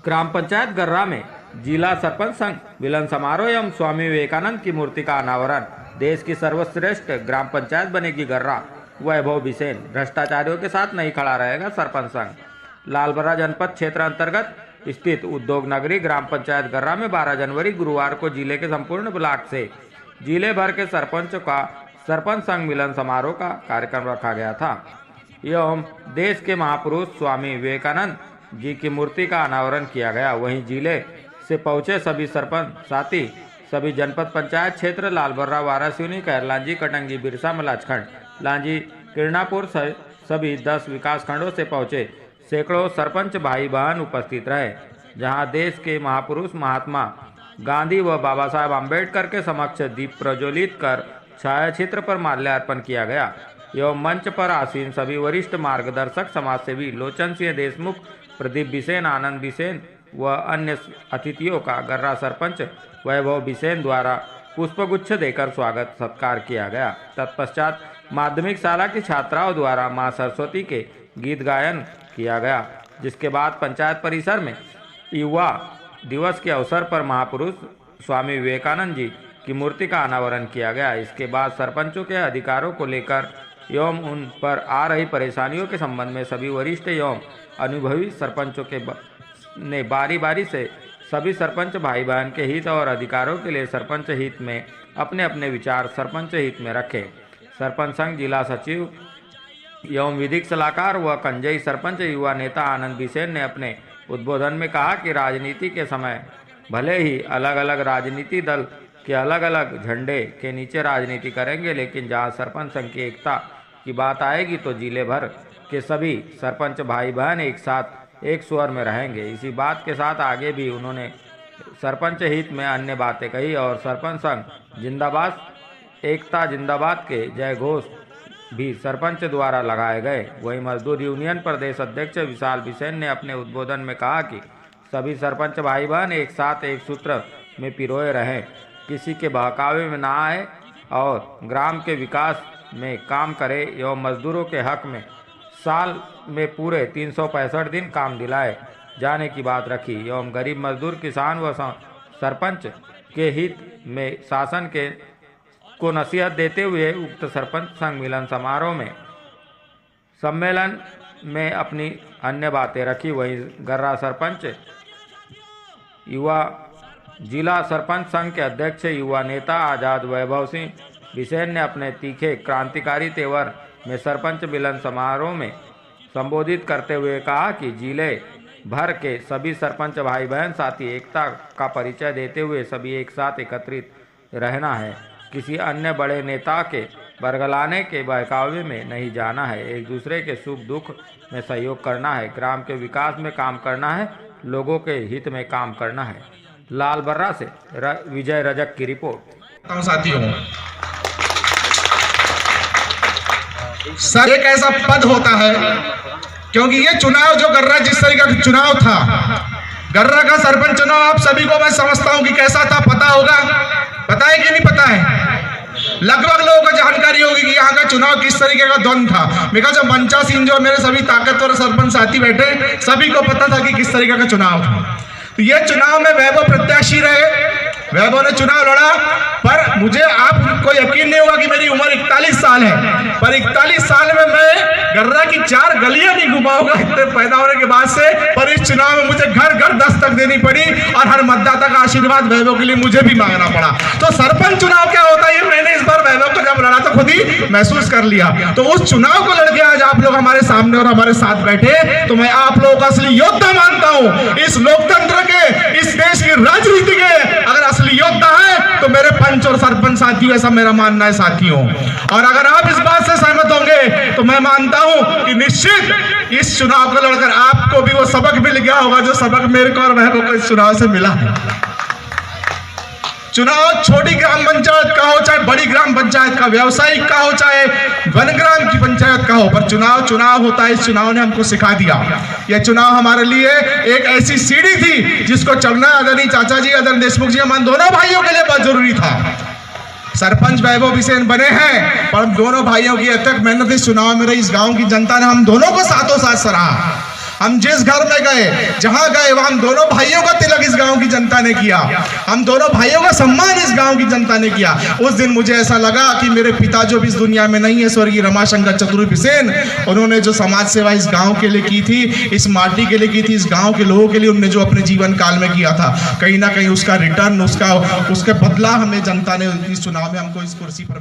ग्राम पंचायत गर्रा में जिला सरपंच संघ मिलन समारोह एवं स्वामी विवेकानंद की मूर्ति का अनावरण। देश की सर्वश्रेष्ठ ग्राम पंचायत बनेगी गर्रा, वैभव बिसेन। भ्रष्टाचारियों के साथ नहीं खड़ा रहेगा सरपंच संघ। लालबर्रा जनपद क्षेत्र अंतर्गत स्थित उद्योग नगरी ग्राम पंचायत गर्रा में 12 जनवरी गुरुवार को जिले के संपूर्ण ब्लॉक से जिले भर के सरपंचों का सरपंच संघ मिलन समारोह का कार्यक्रम रखा गया था एवं देश के महापुरुष स्वामी विवेकानंद जी की मूर्ति का अनावरण किया गया। वहीं जिले से पहुंचे सभी सरपंच साथी सभी जनपद पंचायत क्षेत्र लालबर्रा, वारासिवनी, कैरलांजी, कटंगी, बिरसा, मलाजखंड, लांजी, किरणापुर सभी 10 विकास खंडों से पहुंचे सैकड़ों सरपंच भाई बहन उपस्थित रहे, जहां देश के महापुरुष महात्मा गांधी व बाबा साहेब आम्बेडकर के समक्ष दीप प्रज्वलित कर छायाचित्र पर माल्यार्पण किया गया एवं मंच पर आसीन सभी वरिष्ठ मार्गदर्शक समाजसेवी लोचन सिंह देशमुख, प्रदीप बिसेन, आनंद बिसेन व अन्य अतिथियों का गर्रा सरपंच वैभव बिसेन द्वारा पुष्पगुच्छ देकर स्वागत सत्कार किया गया। तत्पश्चात माध्यमिक शाला की छात्राओं द्वारा मां सरस्वती के गीत गायन किया गया, जिसके बाद पंचायत परिसर में युवा दिवस के अवसर पर महापुरुष स्वामी विवेकानंद जी की मूर्ति का अनावरण किया गया। इसके बाद सरपंचों के अधिकारों को लेकर एवं उन पर आ रही परेशानियों के संबंध में सभी वरिष्ठ एवं अनुभवी सरपंचों के ने बारी बारी से सभी सरपंच भाई बहन के हित और अधिकारों के लिए सरपंच हित में अपने अपने विचार सरपंच हित में रखे। सरपंच संघ जिला सचिव एवं विधिक सलाहकार व कंजई सरपंच युवा नेता आनंद बिसेन ने अपने उद्बोधन में कहा कि राजनीति के समय भले ही अलग अलग राजनीति दल के अलग अलग झंडे के नीचे राजनीति करेंगे, लेकिन जहां सरपंच संघ की एकता की बात आएगी तो जिले भर के सभी सरपंच भाई बहन एक साथ एक स्वर में रहेंगे। इसी बात के साथ आगे भी उन्होंने सरपंच हित में अन्य बातें कही और सरपंच संघ जिंदाबाद, एकता जिंदाबाद के जय घोष भी सरपंच द्वारा लगाए गए। वहीं मजदूर यूनियन प्रदेश अध्यक्ष विशाल बिसेन ने अपने उद्बोधन में कहा कि सभी सरपंच भाई बहन एक साथ एक सूत्र में पिरोए रहें, किसी के बहकावे में ना आए और ग्राम के विकास में काम करे एवं मजदूरों के हक में साल में पूरे 365 दिन काम दिलाए जाने की बात रखी एवं गरीब मजदूर, किसान व सरपंच के हित में शासन के को नसीहत देते हुए उक्त सरपंच संघ मिलन समारोह में सम्मेलन में अपनी अन्य बातें रखी। वहीं गर्रा सरपंच युवा जिला सरपंच संघ के अध्यक्ष युवा नेता आजाद वैभव सिंह बिसेन ने अपने तीखे क्रांतिकारी तेवर में सरपंच मिलन समारोह में संबोधित करते हुए कहा कि जिले भर के सभी सरपंच भाई बहन साथी एकता का परिचय देते हुए सभी एक साथ एकत्रित रहना है, किसी अन्य बड़े नेता के बरगलाने के बहकावे में नहीं जाना है, एक दूसरे के सुख दुख में सहयोग करना है, ग्राम के विकास में काम करना है, लोगों के हित में काम करना है। लालबर्रा से विजय रजक की रिपोर्ट। साथियों, सर एक ऐसा पद होता है, क्योंकि ये चुनाव जो गर्रा जिस तरीके का चुनाव था, गर्रा का सरपंच चुनाव आप सभी को मैं समझता हूं कि कैसा था, पता होगा, पता है कि नहीं पता है? लगभग लोगों को जानकारी होगी कि यहाँ का चुनाव किस तरीके का द्वंद था। मेरा जो मंचा सिंह जो मेरे सभी ताकतवर सरपंच साथी बैठे, सभी को पता था कि किस तरीके का चुनाव था। तो ये चुनाव में वैभव प्रत्याशी रहे, वैभव ने चुनाव लड़ा, पर मुझे आपको यकीन नहीं होगा कि मेरी उम्र 41 साल है, पर 41 साल में मैं गर्रा की 4 गलियां नहीं घुमाऊंगा इतने पैदा होने के बाद से, पर इस चुनाव में मुझे घर घर दस्तक देनी पड़ी और हर मतदाता का आशीर्वाद वैभव के लिए मुझे भी मांगना पड़ा। तो सरपंच चुनाव क्या होता है, ये मैंने इस बार वैभव को जब लड़ा तो खुद ही महसूस कर लिया। तो उस चुनाव को लड़के आज आप लोग हमारे सामने और हमारे साथ बैठे, तो मैं आप लोगों का असली योद्धा मानता हूं। इस लोकतंत्र के, इस देश की राजनीति के अगर असली योद्धा है तो मेरे पंच और सरपंच साथियों, ऐसा मेरा मानना है साथियों। और अगर आप इस बात से सहमत होंगे तो मैं मानता हूं कि निश्चित इस चुनाव को लड़कर आपको भी वो सबक मिल गया होगा जो सबक मेरे को और वैभव को इस चुनाव से मिला है। चुनाव छोटी ग्राम पंचायत का हो चाहे बड़ी ग्राम पंचायत का, व्यवसायिक का हो चाहे वनग्राम की पंचायत का हो, पर चुनाव चुनाव होता है। इस चुनाव ने हमको सिखा दिया। यह चुनाव हमारे लिए एक ऐसी सीढ़ी थी जिसको चढ़ना आदरणीय चाचा जी, आदरणीय देशमुख जी, हम दोनों भाइयों के लिए बहुत जरूरी था। सरपंच वैभव बिसेन बने हैं, पर हम दोनों भाइयों की अथक मेहनत इस चुनाव में रही। इस गांव की जनता ने हम दोनों को साथों साथ सराहा। हम जिस घर में गए, जहां गए, वहां हम दोनों भाइयों का तिलक इस गांव की जनता ने किया, हम दोनों भाइयों का सम्मान इस गांव की जनता ने किया। उस दिन मुझे ऐसा लगा कि मेरे पिता जो भी इस दुनिया में नहीं है, स्वर्गीय रमाशंकर चतुर्वेदी बिसेन, उन्होंने जो समाज सेवा इस गांव के लिए की थी, इस माटी के लिए की थी, इस गांव के लोगों के लिए उन्होंने जो अपने जीवन काल में किया था, कहीं ना कहीं उसका रिटर्न, उसके बदला हमें जनता ने इस चुनाव में हमको इस कुर्सी पर